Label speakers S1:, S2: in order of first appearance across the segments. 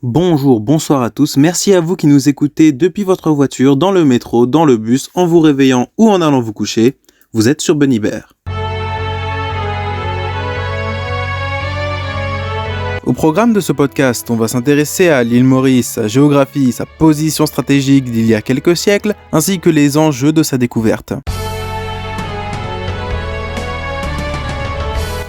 S1: Bonjour, bonsoir à tous, merci à vous qui nous écoutez depuis votre voiture, dans le métro, dans le bus, en vous réveillant ou en allant vous coucher. Vous êtes sur Bunnybear. Au programme de ce podcast, on va s'intéresser à l'île Maurice, sa géographie, sa position stratégique d'il y a quelques siècles, ainsi que les enjeux de sa découverte.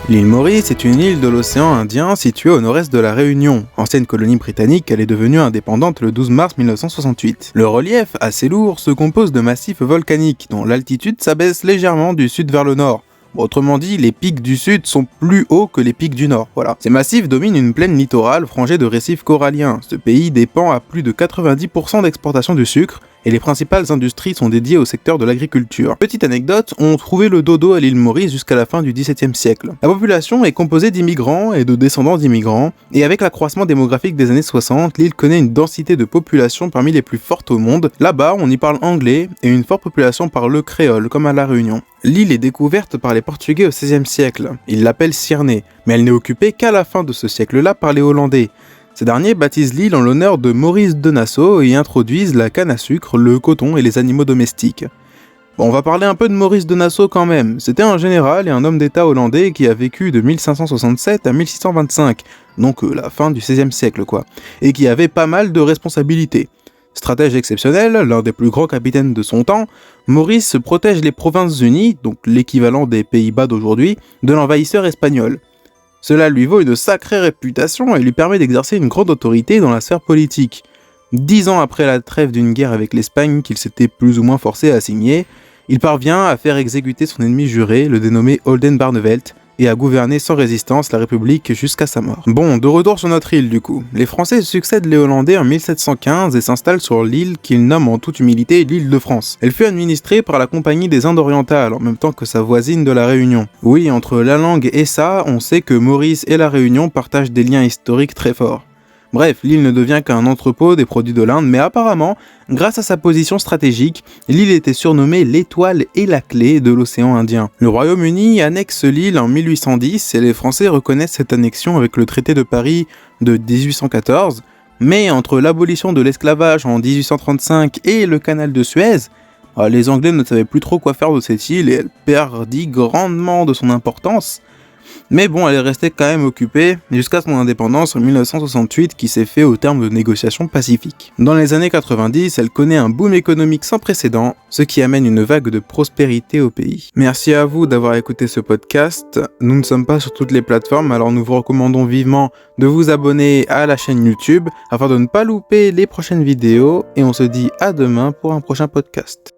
S1: L'île Maurice est une île de l'océan Indien située au nord-est de la Réunion. Ancienne colonie britannique, elle est devenue indépendante le 12 mars 1968. Le relief, assez lourd, se compose de massifs volcaniques dont l'altitude s'abaisse légèrement du sud vers le nord. Autrement dit, les pics du sud sont plus hauts que les pics du nord, voilà. Ces massifs dominent une plaine littorale frangée de récifs coralliens. Ce pays dépend à plus de 90% d'exportation du sucre, et les principales industries sont dédiées au secteur de l'agriculture. Petite anecdote, on trouvait le dodo à l'île Maurice jusqu'à la fin du XVIIe siècle. La population est composée d'immigrants et de descendants d'immigrants, et avec l'accroissement démographique des années 60, l'île connaît une densité de population parmi les plus fortes au monde. Là-bas, on y parle anglais, et une forte population parle le créole, comme à La Réunion. L'île est découverte par les Portugais au XVIe siècle. Ils l'appellent Cirne, mais elle n'est occupée qu'à la fin de ce siècle-là par les Hollandais. Ces derniers baptisent l'île en l'honneur de Maurice de Nassau et y introduisent la canne à sucre, le coton et les animaux domestiques. Bon, on va parler un peu de Maurice de Nassau quand même. C'était un général et un homme d'État hollandais qui a vécu de 1567 à 1625, donc la fin du XVIe siècle quoi, et qui avait pas mal de responsabilités. Stratège exceptionnel, l'un des plus grands capitaines de son temps, Maurice protège les Provinces-Unies, donc l'équivalent des Pays-Bas d'aujourd'hui, de l'envahisseur espagnol. Cela lui vaut une sacrée réputation et lui permet d'exercer une grande autorité dans la sphère politique. 10 ans après la trêve d'une guerre avec l'Espagne qu'il s'était plus ou moins forcé à signer, il parvient à faire exécuter son ennemi juré, le dénommé Oldenbarnevelt, et à gouverner sans résistance la République jusqu'à sa mort. Bon, de retour sur notre île du coup. Les Français succèdent les Hollandais en 1715 et s'installent sur l'île qu'ils nomment en toute humilité l'île de France. Elle fut administrée par la Compagnie des Indes orientales en même temps que sa voisine de la Réunion. Oui, entre la langue et ça, on sait que Maurice et la Réunion partagent des liens historiques très forts. Bref, l'île ne devient qu'un entrepôt des produits de l'Inde, mais apparemment, grâce à sa position stratégique, l'île était surnommée l'étoile et la clé de l'océan Indien. Le Royaume-Uni annexe l'île en 1810 et les Français reconnaissent cette annexion avec le traité de Paris de 1814, mais entre l'abolition de l'esclavage en 1835 et le canal de Suez, les Anglais ne savaient plus trop quoi faire de cette île et elle perdit grandement de son importance. Mais bon, elle est restée quand même occupée jusqu'à son indépendance en 1968 qui s'est fait au terme de négociations pacifiques. Dans les années 90, elle connaît un boom économique sans précédent, ce qui amène une vague de prospérité au pays. Merci à vous d'avoir écouté ce podcast. Nous ne sommes pas sur toutes les plateformes, alors nous vous recommandons vivement de vous abonner à la chaîne YouTube afin de ne pas louper les prochaines vidéos et on se dit à demain pour un prochain podcast.